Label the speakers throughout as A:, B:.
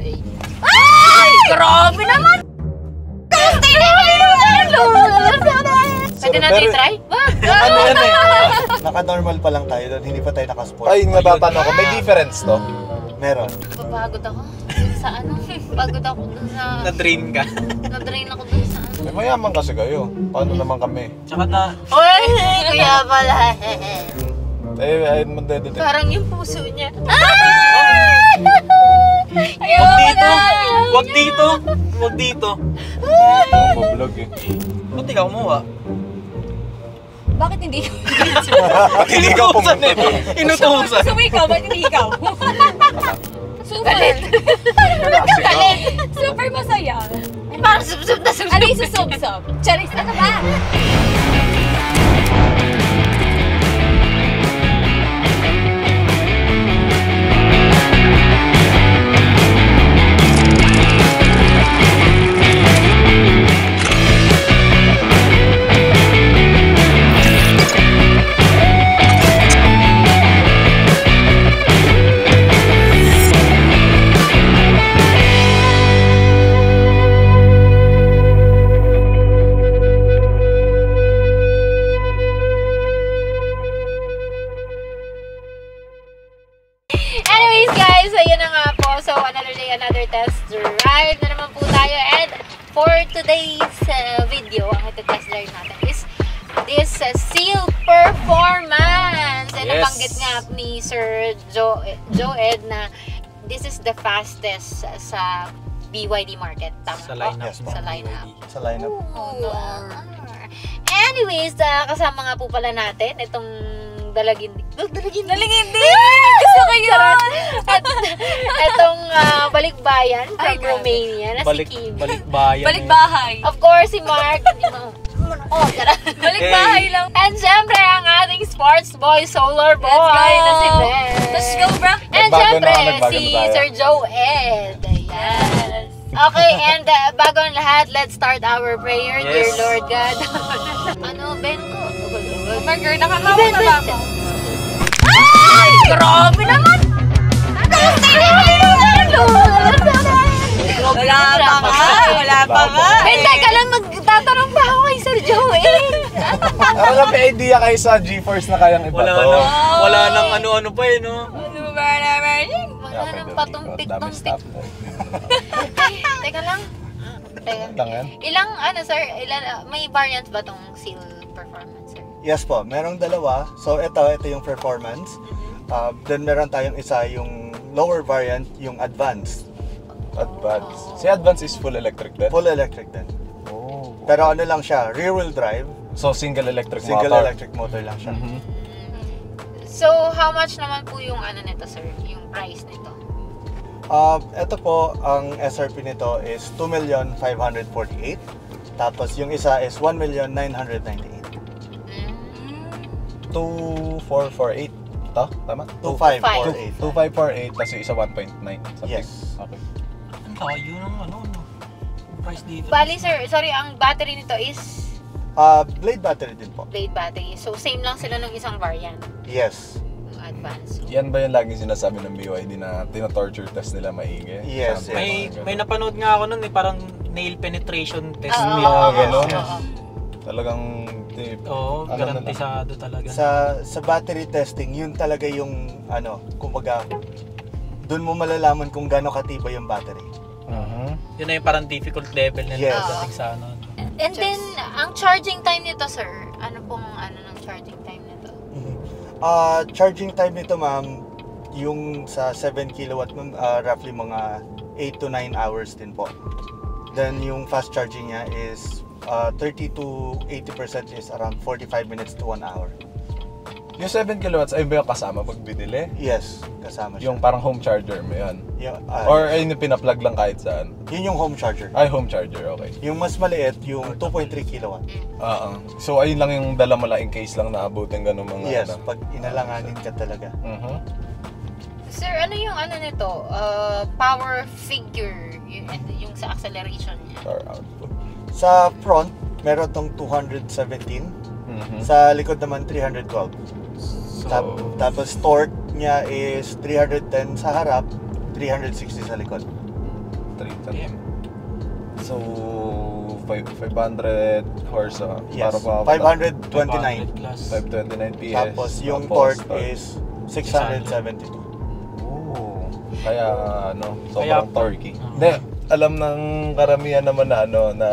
A: eh. Ay! Grabe naman! Pwede natin i-try?
B: Ano yan eh? Naka-normal pa lang tayo doon, hindi pa tayo naka-sport.
C: Ay, napapanong ako. May difference to?
B: Meron.
A: Papagod ako. Sa ano? Pagod ako dun sa...
D: Na-drain ka.
A: Na-drain ako dun sa ano.
C: May mayaman kasi kayo. Paano naman kami?
D: Tsaka na...
A: Uy! Kuya pala.
C: Ayun mo dito.
A: Parang yung puso niya.
D: Wag dito! Wag dito! Wag dito!
C: Ang mablog eh.
D: Ba't di ka kumuha?
E: Bakit hindi?
C: Ba't hindi ka pumunta doon?
D: Inutusan!
E: Sumikaw, ba't hindi ikaw? Super! Super masaya.
A: Parang sub-sub na sub-sub.
E: Ano yung susub-sub? Charis, ano ba?
A: Anyways guys, ayun na nga po. So another day, another test drive na naman po tayo. And for today's video, ang ito-test drive natin is this Seal Performance. And
D: Yes.
A: nabanggit nga ni Sir Joed na this is the fastest sa BYD market. Tama
D: Sa
A: po?
D: lineup.
B: Yes,
A: Sa lineup.
B: Sa lineup.
A: Anyways, kasama nga po pala natin itong Dalagindi.
E: Dalagindi! Gusto ko yun!
A: At itong balikbayan from
E: Ay, grabe.
A: Romania na si Kim.
D: Balikbayan.
E: Balik bahay.
A: Of course, si Mark. Hindi mo. Oh, tara.
E: Balik bahay lang.
A: And syempre, ang ating sports boy, solar boy, na si Ben.
E: Let's go, bro!
A: And
C: Nagbago
A: syempre,
C: na, nagbago
A: si
C: na tayo.
A: Sir Ayan. Okay, and bago ang lahat, let's start our prayer. Dear
D: Yes.
A: Lord God. Ano, Ben ko?
E: Burger, nakakawa na ba ako?
A: Ay! Grabe naman!
E: Wala pa nga, wala pa nga.
A: Eh, teka lang, magtatanong pa ako kay Sir Joel.
C: Para lang may idea kayo sa GeForce na kayang iba
D: Wala
C: to.
D: nang, wala nang ano-ano pa eh, no?
E: Ano ba naman?
A: Wala nang patumpik-tumpik. Teka lang.
C: Lang yan.
A: Ilang, ano sir, may variants ba tong Seal Performance, sir?
B: Yes po, merong dalawa. So ito yung performance. Then meron tayong isa yung lower variant, yung advanced.
C: Advance. Si Advance is full electric din?
B: Full electric din.
C: Oh.
B: Pero ano lang siya, rear wheel drive.
C: So single electric
B: Single
C: motor?
B: electric motor lang siya.
A: So, how much naman po yung ano nito, sir? Yung price nito?
B: Ito po, ang SRP nito is 2,548,000. Tapos yung isa is 1,998,000.
C: 2448. To? Tama?
B: 2548.
C: 2548 kasi isa 1.9 something.
B: Yes.
C: Okay.
D: Ang layo ng ano, no? Price dito.
A: Bali, sir, sorry, ang battery nito is
B: Blade battery din po.
A: blade battery. So, same lang sila ng isang variant,
B: Yes.
A: yung advanced.
C: Yan ba yung laging sinasabi ng BYD na tina-torture test nila maigi?
B: Yes,
C: Sabi
B: yes.
D: May napanood nga ako nun eh, parang nail penetration test.
A: Oo,
C: Yung mga
A: oo,
C: ganon.
A: oo.
C: Talagang tip.
D: Oo,
C: Ano
D: garantisado talaga.
B: Sa battery testing, yun talaga yung kumbaga doon mo malalaman kung gaano katibay yung battery.
D: Yun na yung parang difficult level nila
B: Yes.
D: pagdating sa ano.
A: And then, ang charging time nito, sir, ano pong ng charging time nito?
B: Charging time nito, ma'am, yung sa 7 kilowatt, ma'am, roughly mga 8 to 9 hours din po. Then yung fast charging niya is 30 to 80% is around 45 minutes to 1 hour.
C: Yung 7 kilowatts ay ba yung kasama pag binili?
B: Yes, kasama siya.
C: Yung parang home charger mo yan?
B: Or
C: Or ay yung pinaplug lang kahit saan?
B: yun yung home charger.
C: Ay, home charger, okay.
B: Yung mas maliit, yung 2.3 kilowatt.
C: So ayun lang yung dala mo lang in case lang naabutin ganun mga
B: Yes, pag inalanganin ka talaga.
A: Sir, ano yung nito? Power figure, yung sa acceleration niya.
C: Power output.
B: Sa front, meron tong 217. Sa likod naman 312. Tapos torque niya is 310 sa harap, 360 sa likod.
C: battery. So, 500 horse,
B: Yes,
C: para
B: 529.
C: 529 PS.
B: Tapos yung torque is 672.
C: Oh, kaya
D: Kaya-
C: sobrang torquey. Hindi, alam ng karamihan naman na na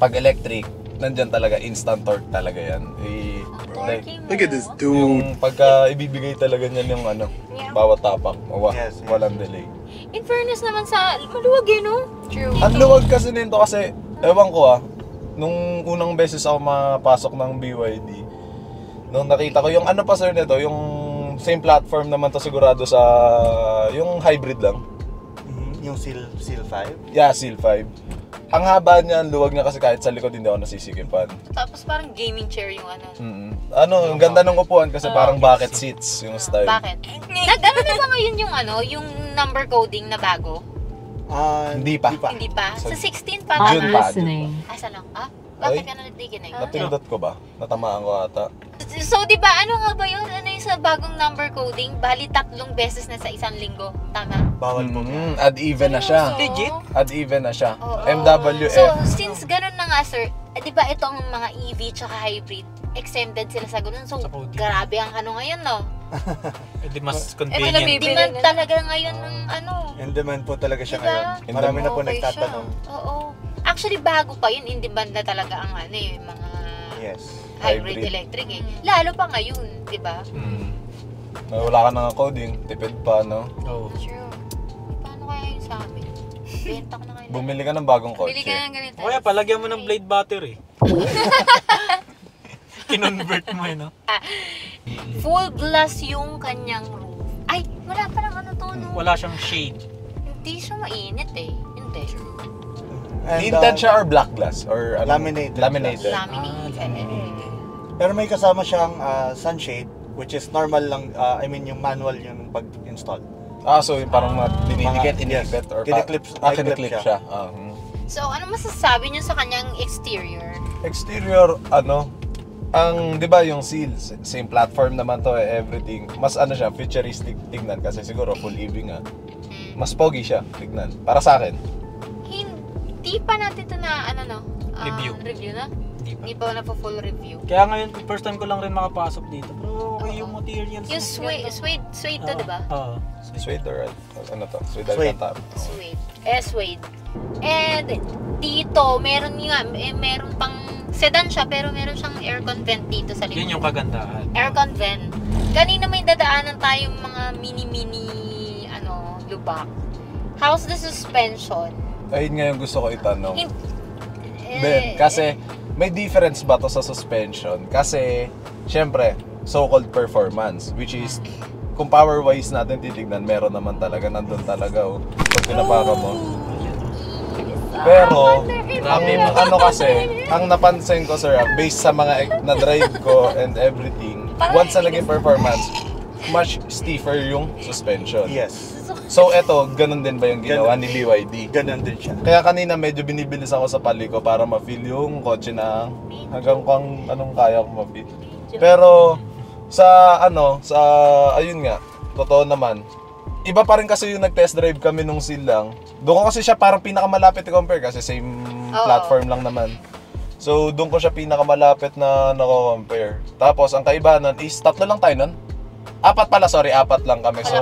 C: pag electric, nandyan talaga instant torque talaga yan.
A: Look at this
C: Yung pagka ibibigay talaga niyan yung bawat tapak,
B: Yes, yes.
C: walang delay.
A: In fairness naman sa maluwag no? True.
C: Ang luwag kasi nito kasi, ewan ko nung unang beses ako mapasok ng BYD, nung nakita ko yung pa sir nito, yung same platform naman to sigurado sa, yung hybrid lang.
B: Yung Seal 5.
C: Yeah, Seal 5. Ang haba niya, ang luwag niya kasi kahit sa likod hindi ako nasisikipan.
A: Tapos parang gaming chair yung
C: Ang ganda ng upuan kasi parang bucket seats yung style.
A: Bakit? Nag-ano na ba ngayon yung yung number coding na bago?
C: Hindi pa.
A: Hindi pa? Sa 16 pa
C: June
A: tama?
C: pa. June pa.
A: Asa lang? Bakit
C: Ay.
A: ka na natikinig?
C: Napindot ko ba? Natamaan ko ata.
A: So, di ba, ano nga ba yun? Ano yung sa bagong number coding? Bali, 3 beses na sa isang linggo. Tama?
B: Bawal po.
C: Add even na siya.
D: Legit?
C: Add even na siya.
A: Oo.
C: MWF.
A: So, since ganun na nga, sir, di ba itong mga EV tsaka hybrid, exempted sila sa ganun. So,
D: Sa coding.
A: grabe ang ngayon, no?
D: Hindi mas
E: nabibili
D: convenient.
A: Demand talaga ngayon ng
B: In demand po talaga siya
A: Diba?
B: ngayon. Marami na po
A: Okay siya.
B: nagtatanong.
A: Oo. Actually, bago pa yun, in demand na talaga ang mga
B: Yes.
A: hybrid
C: Hybrid.
A: electric eh. Lalo pa ngayon, di ba?
C: Wala ka na coding, tipid pa, no?
D: Oo.
A: True. Paano kaya yun sa amin? Benta ko na kayo.
C: Bumili ka ng bagong
E: Bili ka
C: kotse.
E: ng ganito.
D: O kaya palagyan mo ng blade battery. Kinonvert mo no?
A: Full glass yung kanyang roof. Ay, wala pa lang no?
D: Wala siyang shade.
A: Hindi siya mainit eh. Hindi.
B: And,
C: Tinted siya or black glass? Or
B: Laminated
C: Laminated.
A: Laminated.
B: Pero may kasama siyang sunshade, which is normal lang, yung manual yung pag-install.
C: So yung parang dinidikit,
B: Yes.
C: inipit, or
B: Kiniklip
C: kiniklip siya.
A: So, ano masasabi niyo sa kanyang exterior?
C: Exterior, ang, di ba yung Seal, same platform naman to, everything. Mas siya, futuristic tignan kasi siguro full EV nga. Mas pogi siya, tignan. Para sa akin.
A: Hindi pa natin ito na, review na? Hindi pa na po full review.
D: Kaya ngayon, first time ko lang rin makapasok dito. Pero okay yung materials.
A: Yung suede to, di ba?
D: Oo.
C: Suede or ano to? Suede
B: Suede.
C: Alcantara.
A: Suede. Suede. And dito, meron pang sedan siya, pero meron siyang aircon vent dito sa likod.
D: Yun yung kagandahan.
A: Aircon vent. Kanina may dadaanan tayong mga mini lubak. How's the suspension?
C: Ayun nga yung gusto ko itanong.
A: Eh,
C: Kasi may difference ba to sa suspension? Kasi syempre, so-called performance, which is kung power-wise natin titignan, meron naman talaga, nandun talaga pag pinapaka mo. Pero, ang napansin ko sir, based sa mga na-drive ko and everything, once na naging performance, much stiffer yung suspension.
B: Yes.
C: So eto, ganun din ba yung ginawa ni BYD?
B: Ganun din siya.
C: Kaya kanina medyo binibilis ako sa paliko para ma-feel yung kotse na hanggang kung anong kaya ko ma-feel. Pero ayun nga, totoo naman. Iba pa rin kasi yung nag-test drive kami nung Seal lang. Doon ko kasi siya parang pinakamalapit i-compare kasi same platform lang naman. So doon ko siya pinakamalapit na nako-compare. Tapos ang kaibahan nun is 3 lang tayo nun. 4 lang kami. So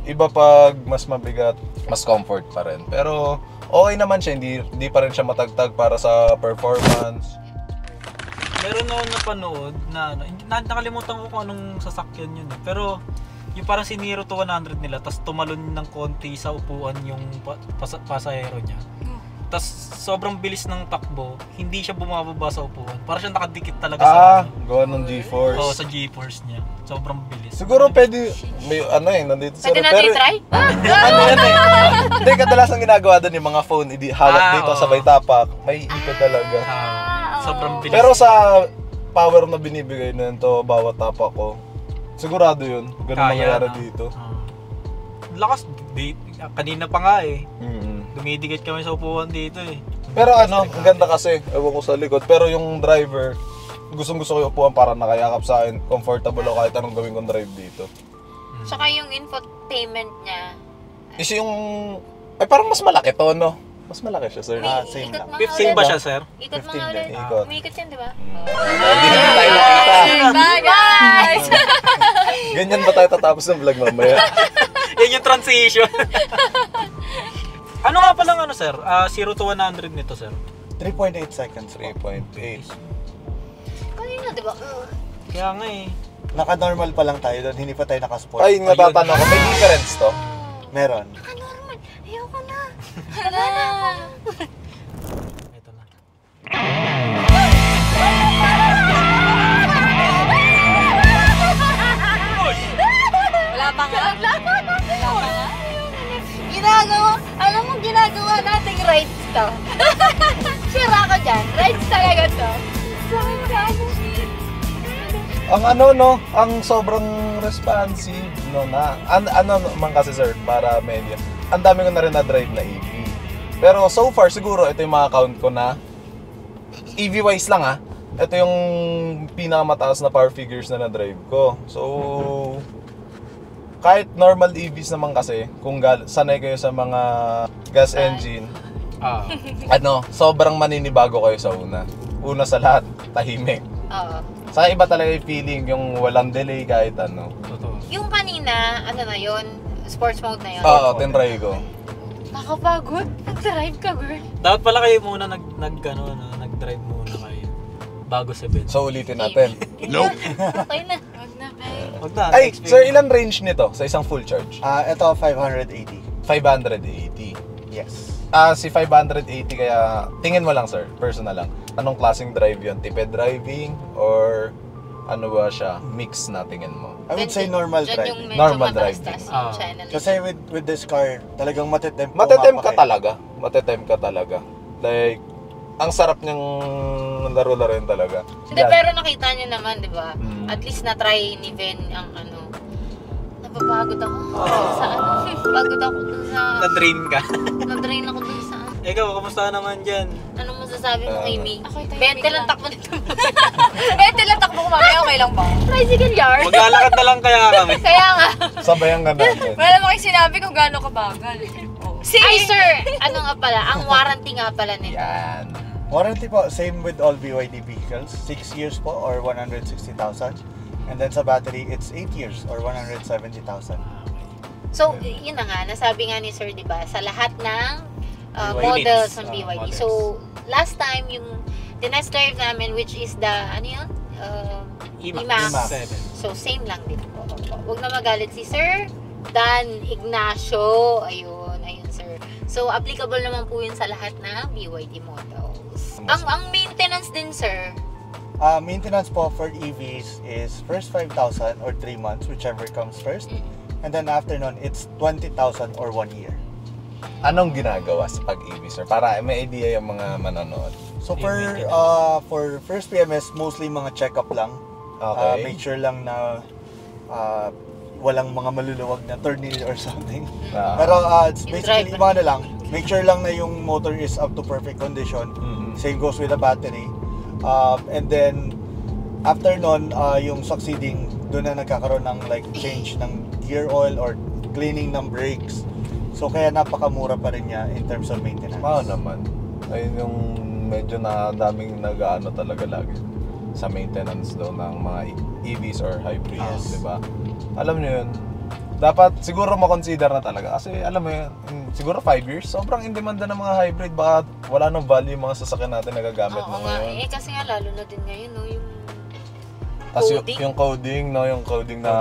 C: iba pag mas mabigat, mas comfort pa rin. Pero okay naman siya, hindi pa rin siya matagtag para sa performance.
D: Meron ako napanood na nakalimutan ko kung anong sasakyan yun eh. Pero yung parang si 0 to 100 nila, tapos tumalon ng konti sa upuan yung pasahero niya. Tapos sobrang bilis ng takbo, hindi siya bumababa sa upuan. Parang siya nakadikit talaga sa
C: gawa ng G-Force.
D: Oo, sa G-force niya. Sobrang bilis.
C: Siguro pwede, may nandito sa
A: Pwede natin i-try?
C: Hindi, kadalasan ginagawa doon yung mga phone, hawak dito
D: oo.
C: sabay tapak. May ipit talaga.
D: Sobrang bilis.
C: Pero sa power na binibigay nito bawat tapak ko, sigurado yun. Ganun mangyayari dito.
D: Lakas, kanina pa nga eh.
C: Mm-hmm.
D: Dumidikit kami sa upuan dito eh.
C: Pero ang ganda kasi, ewan ko sa likod. Pero yung driver, gustong-gusto ko yung upuan para nakayakap sa akin. Comfortable ako kahit anong gawin kong drive dito.
A: Tsaka yung infotainment niya.
C: Is yung, Ay, parang mas malaki to, no? Mas malaki siya, sir.
B: Same
A: Ikot
B: lang.
A: mga
D: 15
A: ulit.
D: ba siya, sir?
A: Ikot
B: 15
A: mga ulit.
B: din.
C: Ikot.
A: Umikot yan, di ba?
C: Hindi naman tayo nakita.
E: Bye, guys!
C: Ganyan ba tayo tatapos ng vlog mamaya?
D: Yan yung transition. Ano nga palang ano, sir? 0 to 100 nito, sir?
B: 3.8 seconds po.
C: 3.8.
A: Kanina, di ba?
D: Kaya nga eh.
B: Naka-normal pa lang tayo doon, hindi pa tayo naka-sport.
C: Ay, natatanong ko, may difference to?
B: Meron.
A: Normal. Ayoko na. Wala na ako.
D: Ito na.
E: Wala pa nga.
A: Ginagawa, alam mo ginagawa nating rights to. Sira ko dyan. Rights talaga to.
C: Ang ano, no? Ang sobrang responsive, no? Na, ano man kasi, sir, para medyo. Ang dami ko na rin na-drive na EV. Pero so far, siguro, ito yung mga account ko na EV-wise lang, ha? Ito yung pinakamataas na power figures na na-drive ko. So, kahit normal EVs naman kasi, kung sanay kayo sa mga gas engine, sobrang maninibago kayo sa una. Una sa lahat, tahimik.
A: Oo.
C: Sa iba talaga yung feeling, yung walang delay kahit ano.
D: Totoo.
A: Yung kanina, ano na yun? Sports mode na yun?
C: Oo, tinry ko.
A: Nakapagod. Nag-drive ka, girl.
D: Dapat pala kayo muna nag-drive muna kayo bago sa bed.
C: So, ulitin natin.
B: Nope.
A: Okay na.
E: Huwag na, babe.
D: Wag na.
C: Ay, sir, ilan range nito sa isang full charge?
B: Ito 580.
C: 580.
B: Yes.
C: Si 580 kaya, tingin mo lang, sir, personal lang. Anong klaseng drive yon? Tipid driving or ano ba siya? Mix na tingin mo?
B: I would say normal
A: Diyan yung
B: driving.
A: medyo
C: Normal
A: mataas-taas
C: driving.
A: yung channel.
B: Kasi with this car, talagang matetempt
C: Matetempt ka talaga. Matetempt ka talaga. Like, ang sarap niyang laro-laruin talaga.
A: Hindi,
C: Yan.
A: pero nakita niyo naman, di ba?
C: Mm.
A: At least na-try ni Ben ang ano. Napapagod ako sa ano. Pagod ako dun sa...
D: Na-drain ka.
A: Na-drain ako dun sa...
D: Ikaw, kamusta naman dyan?
A: Anong masasabi mo, Amy?
E: Ako'y tahimik
A: 20 lang
E: lang.
A: takbo nito.
E: Tila takbo ko mamaya, okay lang ba?
A: Tricycle yard.
D: Maglalakad na lang kaya kami.
A: Kaya nga.
C: Sabayan ka natin.
E: Wala naman kayo sinabi kung gaano kabagal. Oh.
A: Ay, sir! Ano nga pala? Ang warranty nga pala nito.
C: Yan.
B: Warranty po, same with all BYD vehicles. 6 years po or 160,000. And then sa battery, it's 8 years or 170,000.
A: So, yun na nga. Nasabi nga ni sir, di ba? Sa lahat ng
B: BYD.
A: models ng BYD.
D: Models.
A: So, last time, yung tinest drive namin, which is the, ano yun? IMAX.
B: IMAX.
A: So, same lang din po. Huwag na magalit si Sir Dan Ignacio. Ayun, sir. So, applicable naman po yun sa lahat ng BYD models. Ang maintenance din, sir,
B: Maintenance po for EVs is first 5,000 or 3 months, whichever comes first. And then after nun, it's 20,000 or 1 year.
C: Anong ginagawa sa pag-EV, sir? Para may idea yung mga manonood.
B: So for first PMS, mostly mga check-up lang.
C: Okay.
B: Make sure lang na walang mga maluluwag na tornilyo or something. Pero it's
A: Yung
B: basically
A: drive.
B: mga na lang, make sure lang na yung motor is up to perfect condition.
C: Mhm.
B: Same goes with the battery. And then after nun, yung succeeding, doon na nagkakaroon ng like change ng gear oil or cleaning ng brakes. So kaya napakamura pa rin niya in terms of maintenance.
C: Oo naman. Ayun yung medyo na daming nag-ano talaga lagi sa maintenance daw ng mga EVs or hybrids,
B: Yes.
C: di ba? Alam niyo yun, dapat siguro makonsider na talaga kasi alam mo yun, siguro 5 years, sobrang in demand na ng mga hybrid, baka wala nang value yung mga sasakyan natin nagagamit mo
A: Oo nga.
C: ngayon.
A: Kasi nga, lalo na din ngayon, no? Yung
C: Tapos
A: coding.
C: yung coding, no, yung coding na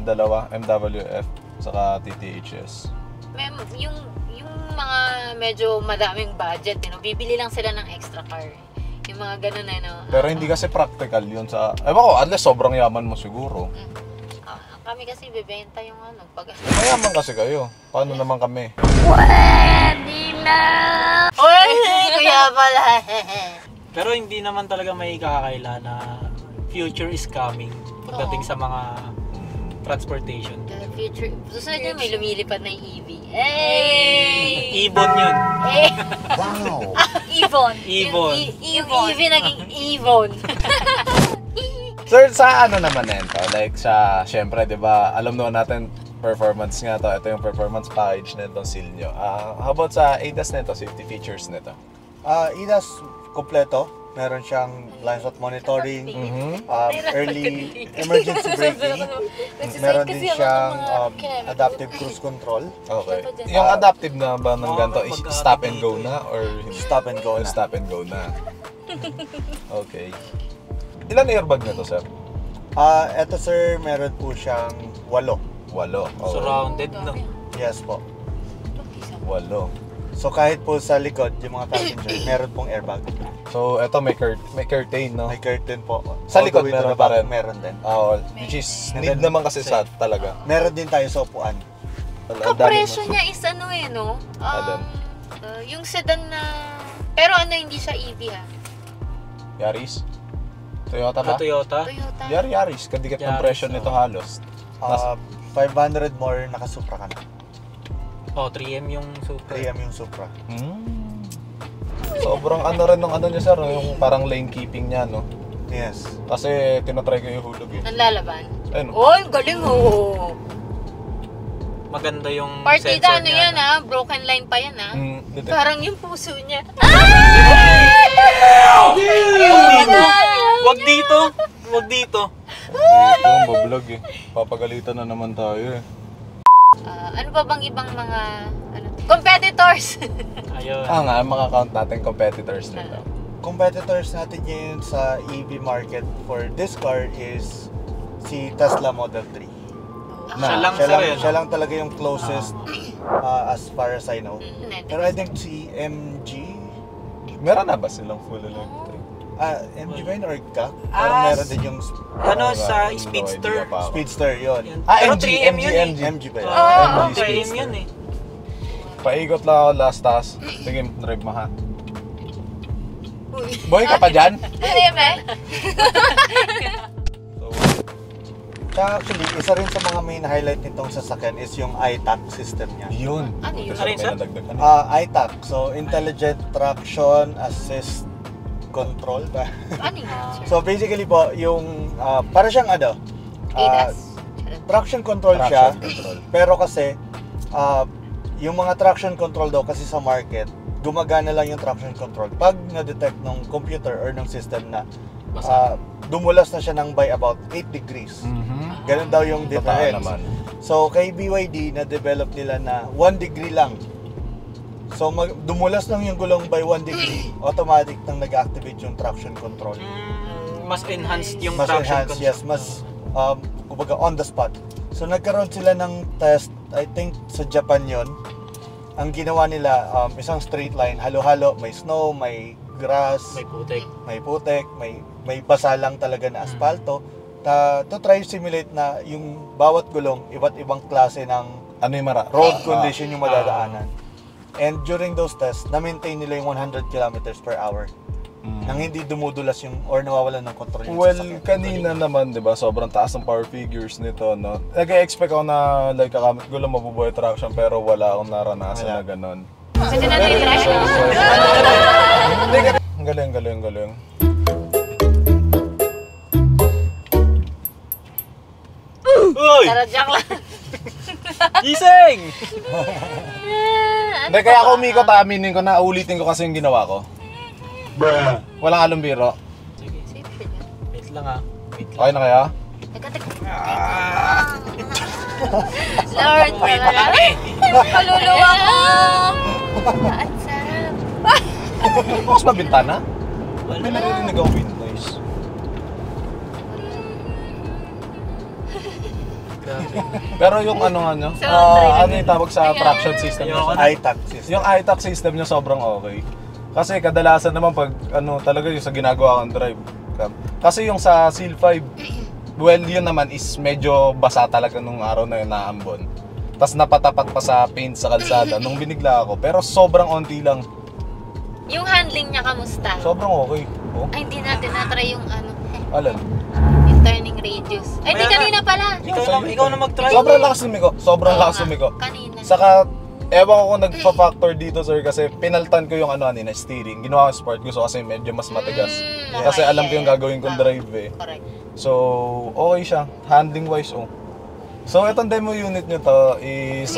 C: dalawa, MWF, saka TTHS.
A: yung mga medyo madaming budget, bibili lang sila ng extra car. Yung mga ganun no?
C: Pero hindi kasi practical yun sa, ewan ko, unless sobrang yaman mo siguro.
A: Kami kasi bibenta yung pag...
C: Mayaman kasi kayo. Paano naman kami?
A: Uy! Kuya pala!
D: Pero hindi naman talaga may kakakaila na future is coming pagdating sa mga transportation.
A: The future. Susunod yun, may lumilipad na yung EV. Hey!
D: Ibon yun.
A: Eh!
B: Wow!
E: Ibon.
D: Ibon.
A: Yung EV naging Evon.
C: Sir, sa ano naman na yun to? Like sa, syempre, di ba, alam naman natin, performance nga to. Ito yung performance package na itong seal nyo. How about sa ADAS nito, safety features nito?
B: ADAS kompleto. Meron siyang blind spot monitoring, early emergency braking. Meron din siyang adaptive cruise control.
C: Okay. Yung adaptive na ba ng ganito is stop and go na or
B: Stop and go na.
C: Stop and go na. Okay. Ilan airbag na to, sir?
B: Eto sir, meron po siyang 8.
C: 8. Okay.
D: Surrounded, no?
B: Yes po.
C: 8.
B: So kahit po sa likod, yung mga passenger, meron pong airbag.
C: So, ito may curtain, no?
B: May curtain po.
C: Sa
B: All the
C: likod
B: way to
C: meron
B: the
C: pa
B: back,
C: rin?
B: Meron din.
C: Which is need naman kasi sa talaga.
B: Meron din tayo sa upuan.
A: Ang presyo niya is ano eh, no?
C: Alin?
A: Yung sedan na... Pero ano, hindi siya EV ha?
C: Yaris? Toyota ba?
D: Toyota.
A: Toyota.
C: Yaris. Kadikit ng
D: Yaris,
C: presyo nito halos.
B: 500 more, naka-Supra ka na.
D: 3M yung Super.
B: 3M yung Supra.
C: Sobrang ano rin ng ano niya, sir, yung parang lane keeping niya, no?
B: Yes.
C: Kasi tinatry ko yung hulog eh.
A: Nanlalaban.
C: Ayun.
A: Oh, galing oh.
D: Maganda yung
A: Partida,
D: sensor
A: ano
D: niya,
A: yan ha? Broken line pa yan ha?
C: Dito.
A: Parang yung puso niya.
D: Wag dito! Wag dito!
C: Dito, bablog eh. Papagalitan na naman tayo eh.
A: Ano pa bang ibang mga competitors?
D: Ayun.
C: Nga, makakount natin competitors nito.
B: Competitors natin ngayon sa EV market for this car is si Tesla Model 3.
D: Siya lang, sir, yun.
B: Siya lang talaga yung closest as far as I know. Pero I think si MG,
C: Meron na ba silang full electric?
B: MG ba yun or GAC? Parang meron din yung
D: Ano sa
C: No
D: Speedster?
C: idea pa ako.
B: Speedster yun.
D: Pero
C: MG,
D: 3M yun eh.
B: MG ba yun?
C: MG
D: 3M
C: Speedster.
D: yun eh.
C: Paikot lang ako last task. Sige, drive mo ha. Buhay ka pa dyan?
E: Ano yun, eh?
B: Tsaka actually, isa rin sa mga main highlight nitong sasakyan is yung iTAC system niya.
C: Yun.
A: Ano yun?
D: Ano yun, sir?
B: iTAC, so Intelligent Traction Assist Control ba?
A: Ano yun?
B: So basically po, yung para siyang ano,
A: ADAS.
B: traction control siya,
C: Traction control.
B: pero kasi yung mga traction control daw kasi sa market, gumagana lang yung traction control pag na-detect ng computer or ng system na dumulas na siya ng by about 8 degrees. Ganun daw yung
C: Totoo
B: difference.
C: naman.
B: So kay BYD, na-develop nila na 1 degree lang. So dumulas lang yung gulong by 1 degree, automatic nang nag-activate yung traction control.
D: Mas enhanced yung
B: Mas
D: traction
B: enhanced,
D: control.
B: yes, mas kumbaga on the spot. So nagkaroon sila ng test, I think sa Japan yon. Ang ginawa nila, isang straight line, halo-halo, may snow, may grass,
D: May putik.
B: may putek, may basa lang talaga na asfalto. To try simulate na yung bawat gulong, iba't ibang klase ng
C: Ano yung
B: road condition yung madadaanan. And during those tests, na-maintain nila yung 100 kilometers per hour. Nang hindi dumudulas yung or nawawalan ng control yung
C: Well,
B: sasakyan.
C: kanina naman, 'di ba, sobrang taas ng power figures nito, no. Nag-expect ako na like kakamit ko lang mabubuhay traction pero wala akong naranasan
B: Wala.
C: na ganun.
A: Pwede na tayo crash.
C: Ang galing.
D: Uy!
A: Tara, joke lang.
D: Gising!
C: Hindi, kaya ako umikot, aminin ko na, ulitin ko kasi yung ginawa ko. Walang halong biro.
D: Sige,
A: Safe yun.
D: wait lang ah. Wait lang.
C: Okay na kaya?
A: Teka. Lord, wala.
E: Kaluluwa ko!
A: Ang sarap.
C: Bukas ba bintana?
D: Wala.
C: May naririnig ako wind noise.
D: Grabe.
C: Pero yung ano nga nyo,
A: So,
C: ano yung tawag sa traction system nyo?
D: Ayoko.
B: iTAC system.
C: Yung iTAC system nyo sobrang okay. Kasi kadalasan naman pag ano talaga yung sa ginagawa kong drive cam. Kasi yung sa Seal 5, well yun naman is medyo basa talaga nung araw na yun naambon. Tapos napatapat pa sa paint sa kalsada nung binigla ako. Pero sobrang onti lang.
A: Yung handling niya kamusta?
C: Sobrang okay. Oh,
A: Ay, hindi natin na-try yung ano,
C: alam.
A: yung turning radius. Ay, di
D: Kaya
A: kanina pala.
D: Ikaw na mag-try.
C: Sobrang lakas lumiko. Sobrang
A: Oo
C: lakas
A: nga,
C: lumiko.
A: Kanina.
C: Saka, ewan ko kung nagpa-factor dito sir kasi pinaltan ko yung ano na steering. Ginawa ko sport gusto kasi medyo mas matigas.
A: Mm,
C: Kasi
A: okay,
C: alam ko yung
A: yeah.
C: gagawin kong drive eh.
A: Correct.
C: So, okay siya. Handling wise, oh. So itong demo unit nyo to is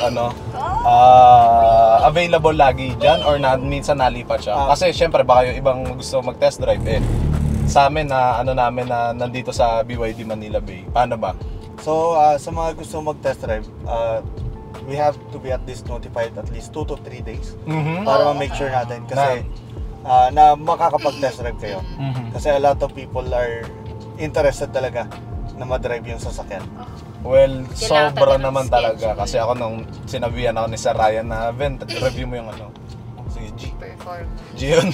C: available lagi dyan or minsan nalipat siya? Kasi syempre baka yung ibang gusto mag-test drive sa amin na namin na nandito sa BYD Manila Bay. Paano ba?
B: So sa mga gusto mag-test drive, we have to be at least notified at least 2 to 3 days para ma-make sure natin kasi na makakapag-test drive kayo. Kasi a lot of people are interested talaga na ma-drive yung sasakyan.
C: Well,
A: Kailangan
C: sobra
A: talaga ng
C: naman
A: schedule.
C: talaga kasi ako nung sinabihan ako ni Sir Ryan na review mo yung sige G yun.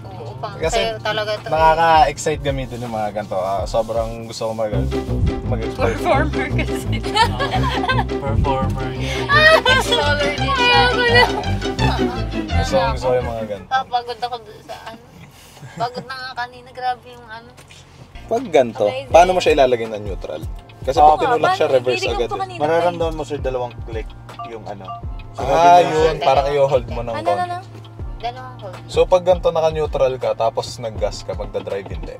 A: Oo, pang
C: Kasi
A: sa'yo talaga to.
C: nakaka-excite gamitin yung mga ganito. Sobrang gusto ko mag-explore.
E: Performer kasi.
D: Performer.
E: Solar din siya.
C: Gusto ko yung mga ganito.
A: Papagod ako doon sa Pagod na nga kanina, grabe yung
C: Pag ganito,
E: Amazing.
C: paano mo siya ilalagay na neutral? Kasi pag tinulak siya, reverse agad.
B: Mararamdaman mo sir dalawang click yung So,
C: Yun. Parang i-hold mo ng konti.
A: dalawang hold.
C: So pag ganito naka-neutral ka, tapos nag-gas ka, magdadrive hindi.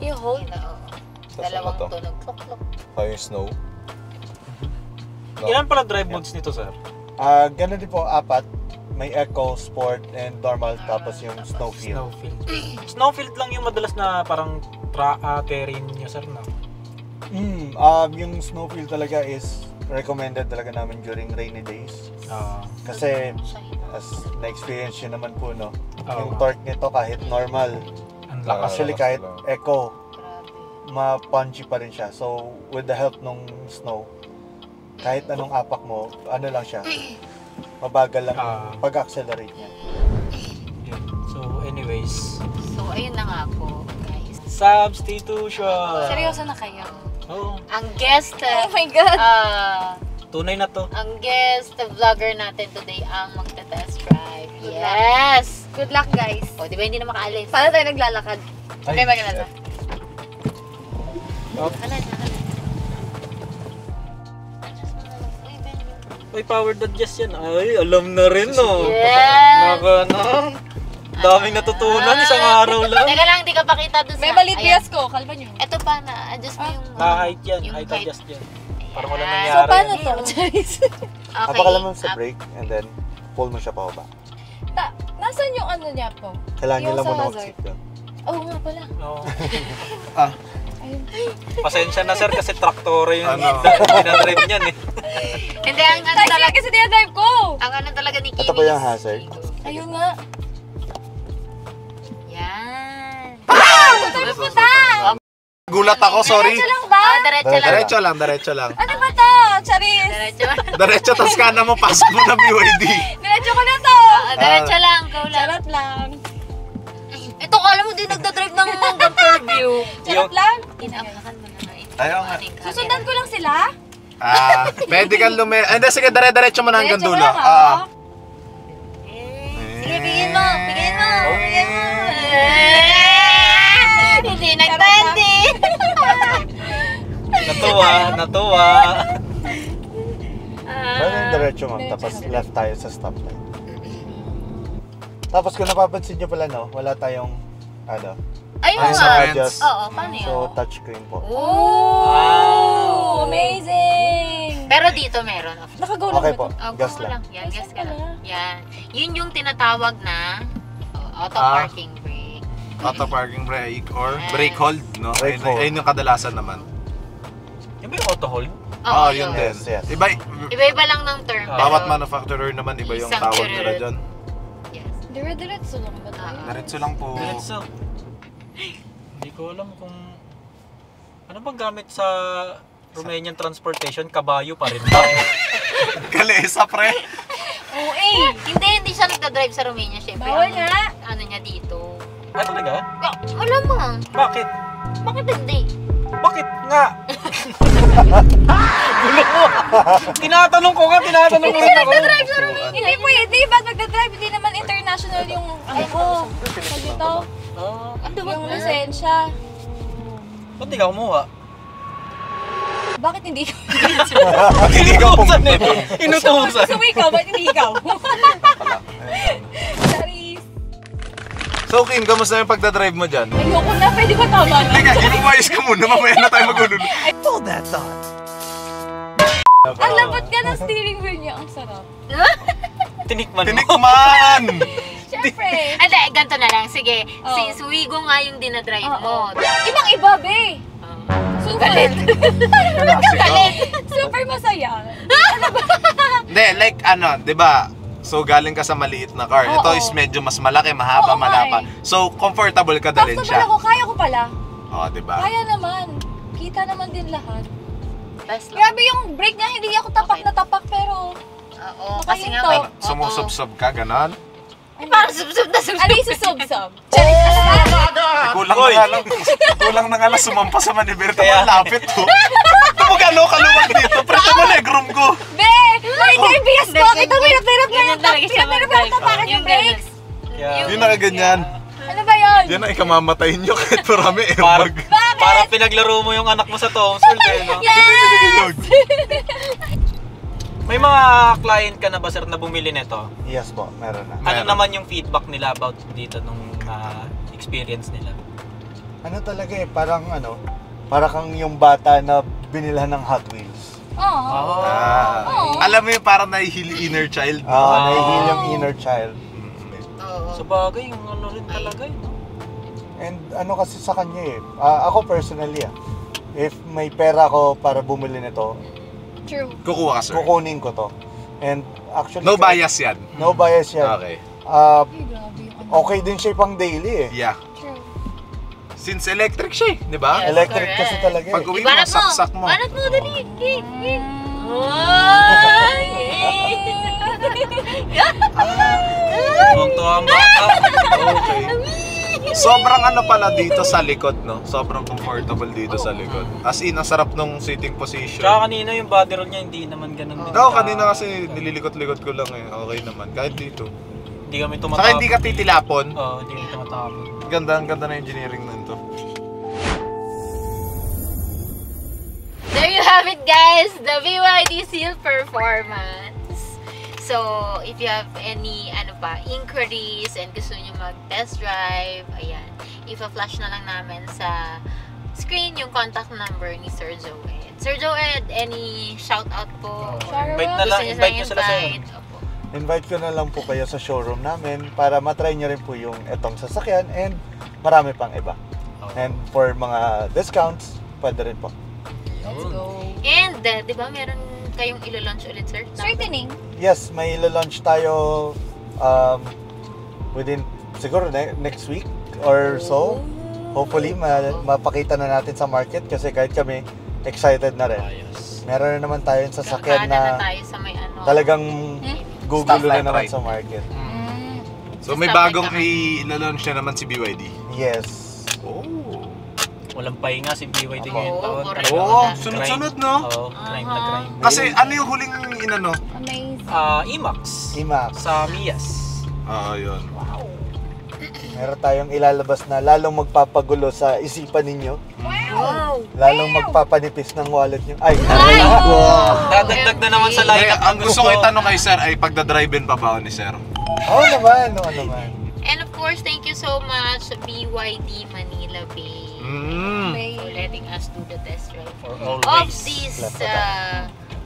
E: I-hold.
C: Tapos
A: Dalawang
C: to?
A: tunog. Klok-klok.
C: Yung snow.
D: Ilan pala drive modes nito, sir?
B: Ganun din po, 4. May Eco, Sport, and Normal, tapos yung Snowfield.
D: Snowfield. Snowfield lang yung madalas na parang terrain nyo, sir, no?
B: Yung Snowfield talaga is recommended talaga namin during rainy days. Kasi as na-experience yun naman po, no? Yung torque nito kahit normal,
D: Ang lakas.
B: actually kahit Eco,
A: Grabe.
B: ma-punchy pa rin siya. So with the help ng snow, kahit anong apak mo, lang siya, mabagal lang pag-accelerate niya.
D: Yun. So, anyways.
A: So, ayun na nga po, guys.
D: Substitution!
E: Seryoso na kayo?
D: Oo.
A: Ang guest,
E: Oh my God!
D: Tunay na to.
A: ang guest vlogger natin today ang magta-test drive. Yes!
E: Good luck, guys.
A: O, di ba hindi na makaalis?
E: Paano tayo naglalakad? Okay, maganda na.
A: Hala na.
D: Uy, powered adjust yan. Ay, alam na rin, no?
A: Yeah!
D: Daming natutunan, isang araw lang.
A: Teka lang, di ka pakita doon sa...
E: May maliit
A: Ayan.
E: bias ko. Kalma nyo.
A: Ito pa na, adjust mo yung...
D: Na-height yan,
A: yung
D: height
A: height.
D: adjust yan. Parang wala
A: Ayan.
D: nangyari.
E: So, paano
D: yan.
E: to? Charis.
A: Okay.
B: Napakala mo sa brake, and then pull mo siya pababa.
E: Nasaan yung ano niya po?
B: Kailangan nyo
E: Yung
B: lang
E: sa
B: muna
E: hazard.
B: mag-seatbelt.
E: Oo nga pala.
D: Oo.
E: Ayun.
D: Pasensya na, sir, kasi traktor yung
C: Ano?
D: dinadrive niyan eh.
A: Hindi, ang ano
E: Tayo
A: talaga...
E: kasi dinadrive ko!
A: Ang ano talaga ni Kimi
B: Ito ba yung
A: is-
B: hazard?
E: Ayun nga.
A: Yan.
E: Ano ba ta?
C: Gulat ako, sorry.
E: Diretso lang ba?
A: Diretso lang.
C: Diretso lang.
E: Ano ba to? Charis!
A: Diretso.
C: Diretso, tas kanan mo, pasok mo na BYD.
E: Diretso ko na to!
A: Diretso lang. Go lang.
E: Charot lang.
A: Ito, alam mo, di nagdadrive ng hanggang Fairview.
E: Charot lang.
A: Inaapakan mo na nga ito.
C: Ayaw nga.
E: Susundan ko lang sila?
C: Pwede kang Hindi, sige, diretso mo na hanggang
E: Diretso ko
C: dulo.
E: lang, ha?
A: Sige, bigyan mo. Bigyan mo.
C: Oh.
A: Bigyan mo. Hindi nagtandi.
D: Natuwa.
B: Bali yung diretso ma'am, tapos left tayo sa stoplight. Tapos kung napapansin nyo pala, no, wala tayong,
A: Ayun
C: Ayun sa
A: nga.
C: fence.
A: Oo, paano yun?
B: so touchscreen po.
E: Oh! Amazing!
A: Pero dito meron.
E: Nakagaw lang
B: Okay
E: ba
B: po,
E: to?
A: Oh,
B: gas
A: go
B: lang.
A: Yan, gas ka
E: Pala.
A: lang. Yan. Yun yung tinatawag na auto parking brake.
C: Auto parking brake or
A: Yes.
C: brake hold, no?
B: Brake hold.
C: Ayun yung kadalasan naman.
D: Yung ba yung auto hold?
A: Oo,
C: Yun din.
B: Yes.
A: Iba-iba lang ng term.
C: Bawat
A: pero-
C: manufacturer naman, iba yung
A: Isang
C: tawag nila dyan.
A: Yes.
E: Dire-diretso lang ba tayo?
C: Diretso lang po.
D: Diretso. Hindi ko alam kung... Ano bang gamit sa Romanian transportation? Kabayo pa rin ba?
C: Kalesa, pre.
E: Oo eh!
A: Hindi siya nagdadrive sa Romania, syempre.
E: Bawal
A: Ang-
E: nga!
A: Ano niya dito.
D: Ah, talaga?
A: Alam mo.
D: Bakit?
A: Bakit hindi?
D: Bakit nga? Gulo mo! Tinatanong ko nga, tinatanong ko rin ako.
E: Hindi pwede! Ba't magdadrive? Hindi naman international yung ano ko. Sabi dito, yung lisensya.
D: Ba't di ka kumuha?
E: Bakit hindi ko?
C: Hindi ka
D: Inutusan
C: pumunta doon.
D: eh. Inutusan.
E: Gusto mo ikaw, ba't hindi ikaw? Charis!
C: So, Kim, kamusta yung pagdadrive mo dyan?
E: Ayoko na, pwede ba tama na?
C: Teka, umayos ka muna. Mamaya na tayo magulo.
F: Hold that thought.
E: Ang lapat ka ng steering wheel niya, ang sarap.
D: Tinikman mo.
C: Tinikman!
E: Siyempre.
A: Hindi, ganito na lang. Sige,
E: Oh.
A: si Wigo nga yung dinadrive mo.
E: Ibang iba, be. Super.
A: Galit.
E: Super masaya.
C: Hindi, like ano, di ba? So, galing ka sa maliit na car. Ito
E: Oo.
C: is medyo mas malaki, mahaba,
E: Oo,
C: malapa. So, comfortable ka dalhin
E: Comfortable
C: siya.
E: ako, kaya ko pala.
C: Oo, di ba?
E: Kaya naman. Kita naman din lahat.
A: Best lang.
E: Grabe yung brake niya, hindi ako tapak na tapak, pero
A: Oo, kasi nga
E: Nakahinto.
A: may...
C: Sumusubsob ka, ganon?
A: Parang subsub na subsub.
E: ano yung susub-sub? Charit na
C: Kulang
D: Hoy!
C: na nga lang. Kulang na nga lang sumampa sa manibela.
D: Kaya-
C: Ang lapit to. Ito mo gano'n kaluwag dito. Preto mo legroom ko.
E: Be! May interviews ko! Kita mo hirap na
A: Ganyan talaga siya mag-drive.
E: tapakan yung
A: Yung
E: brakes!
D: Kaya,
C: Yung nakaganyan.
E: Ano ba yun?
C: Yan ang ikamamatay nyo kahit marami
D: parang,
C: airbag.
D: parang pinaglaro mo yung anak mo sa Tom's World eh, no?
E: Yes!
D: May mga client ka na ba, sir, na bumili nito?
B: Yes po, meron na.
D: Ano
C: Meron.
D: naman yung feedback nila about dito nung experience nila?
B: Ano talaga eh, parang kang yung bata na binilhan ng Hot Wheels.
E: Oo.
C: Alam mo yung parang nahihili inner child.
B: Nahihil yung inner child.
A: Oo.
D: Sa bagay, yung ano rin talaga eh, no?
B: And ano kasi sa kanya eh, ako personally if may pera ko para bumili nito,
E: True.
C: Kukuha ka, sir.
B: kukunin ko to. And actually,
C: No bias yan.
B: No bias yan.
C: Okay.
B: Ah,
E: Ay, grabe yung ano.
B: okay din siya pang daily eh.
C: Yeah.
E: True.
C: Since electric siya eh, di ba?
A: Yes.
B: Electric
A: correct.
B: kasi talaga eh.
C: Pag uwi mo,
A: Banat mo!
C: saksak mo.
A: Banat mo, dali!
D: Tuwang-tuwa ang bata.
C: Okay. Sobrang ano pala dito sa likod, no? Sobrang comfortable dito sa likod. As in, ang sarap nung sitting position.
D: Tsaka kanina yung body roll niya hindi naman ganun din.
C: Oo, kanina kasi nililikot-likot ko lang eh. Okay naman. Kahit dito.
D: Hindi kami
C: Saka
D: tumatapon.
C: hindi ka titilapon.
D: Oo, hindi kami tumatapon.
C: Ang ganda na engineering nun to.
A: There you have it, guys! The BYD Seal Performance. So, if you have any inquiries and gusto nyo mag-test drive, ayan, ipa-flash na lang namin sa screen yung contact number ni Sir Joed. Sir Joed, any shout-out po?
D: Invite na lang, invite nyo sila sa'yo.
A: Opo.
B: Invite ko na lang po kayo sa showroom namin para matry nyo rin po yung etong sasakyan and marami pang iba. And for mga discounts, pwede rin po.
E: Let's go.
A: And, di ba meron kayong ilo-launch ulit, sir?
E: Straightening.
B: Yes, may launch tayo within siguro next week or so. Hopefully, mapakita na natin sa market kasi kahit kami excited na rin.
D: Ayos.
B: Meron na naman tayong sasakyan
A: Kankana
B: na
A: tayo sa may
B: talagang gugulo
C: Stoplight
B: na naman
C: ride.
B: sa market.
C: So may bagong i-launch na naman si BYD.
B: Yes.
C: Oh.
D: Walang pahinga si BYD
A: Oo,
D: ngayon taon.
A: correct.
D: Talagang
C: Oh,
D: grind.
C: sunod-sunod, no?
D: Oo, grind na grind.
C: Kasi ano yung huling inano?
E: Amazing.
D: IMAX.
B: IMAX.
D: Sa Mias.
C: Oo, yun.
B: Meron tayong ilalabas na lalong magpapagulo sa isipan ninyo.
A: Wow!
B: Lalong magpapanipis ng wallet nyo. Ay!
D: Dadagdag na naman sa lineup.
C: Ang gusto ko itanong kay sir ay pagdadrive-in pa ba ako ni sir?
B: Oo naman, oo naman.
A: And of course, thank you so much BYD Manila Bay for letting us do the test drive
D: For
A: of
D: always.
A: this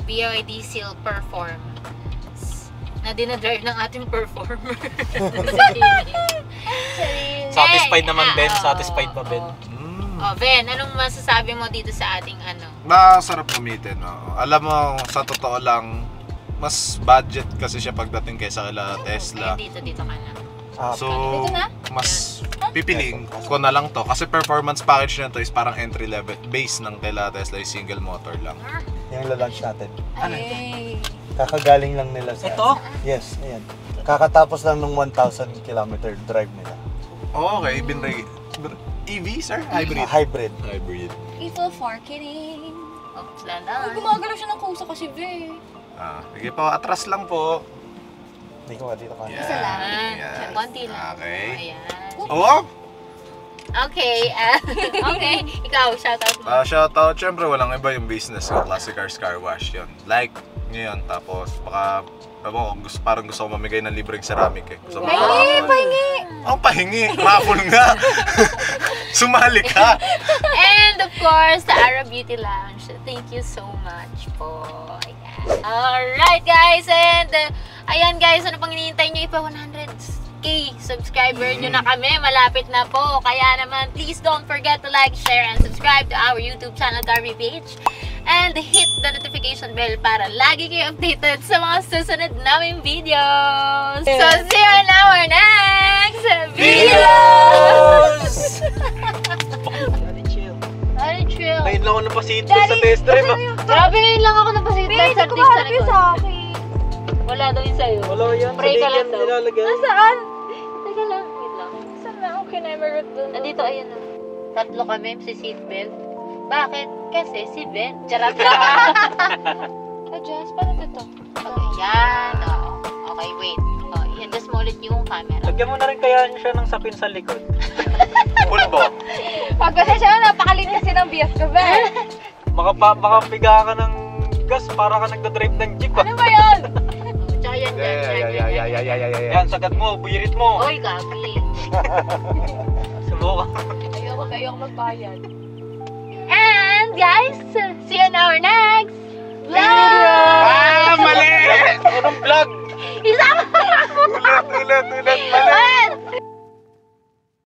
A: BYD Seal Performance na dinadrive ng ating performer.
D: Satisfied naman, Ben.
A: Oo.
D: Satisfied pa, Ben.
A: Oh, Ben, anong masasabi mo dito sa ating
C: Masarap gamitin, no? Alam mo, sa totoo lang, mas budget kasi siya pagdating kaysa kila Tesla.
A: Ay, dito ka na.
C: So,
E: Dito na?
C: mas pipiling ko na lang to. Kasi performance package na to is parang entry level. Base ng kila Tesla is single motor lang.
B: Yung launch natin.
E: Ay.
B: Kakagaling lang nila sa...
D: Ito?
B: Yes, ayan. Kakatapos lang ng 1,000 kilometer drive nila.
C: Okay, EV, sir? Hybrid?
B: Hybrid.
C: Hybrid.
E: Evil farkening.
A: Oops,
E: Ay,
A: landan.
E: gumagalaw siya ng kusa kasi, be.
C: Sige po, atras lang po.
B: Hindi ko dito ka.
E: Isa lang.
C: Yes.
A: Konti lang.
C: Okay.
A: Ayan.
C: Oh!
A: Okay. Okay. Ikaw, shoutout mo.
C: Shoutout, syempre walang iba yung business ko, Classic Cars Car Wash yun. Like, Ngayon, tapos baka parang gusto ko mamigay ng libreng ceramic eh. Gusto ko
E: Pahingi!
C: Ang pahingi! Raffle nga! Sumali ka!
A: And of course, the Arab Beauty Lounge. Thank you so much po. Ayan. Alright guys, and ayan guys, ano pang hinihintay nyo? Ipa 100k subscriber nyo na kami. Malapit na po. Kaya naman, please don't forget to like, share, and subscribe to our YouTube channel, Darby PH. And hit the notification bell para lagi kayo updated sa mga susunod naming videos. So, see you in our next videos! Very chill.
D: Ngayon lang ako napasito sa test drive.
A: Grabe, ngayon lang ako napasita
E: Babe,
A: sa
E: hindi ko
A: artista
E: harap yung sa akin.
A: Wala daw yun sa'yo.
D: Wala yan.
A: Pray ka lang daw.
E: Nasaan?
A: Teka lang, wait lang.
E: Saan na? Okay na, meron doon.
A: Nandito, ayan na. Tatlo kami, si seatbelt. Bakit? Kasi si Ben. Charot lang.
E: Adjust, paano dito?
A: Okay, yan. Oh. Okay, wait. Oh, i-adjust mo ulit yung camera.
D: Lagyan mo na rin kaya siya ng sapin sa likod.
C: Pulbo!
E: Pagpasensya na, napakalit kasi ng BF ko, ba?
D: Baka piga ka ng gas para ka nagdadrive ng jeep.
E: Ano ba yun?
A: Tsaka yan, yan.
D: Yan, sagat mo, buyirit mo.
A: Oy, gagi.
D: Subukan.
E: Ayoko magbayad.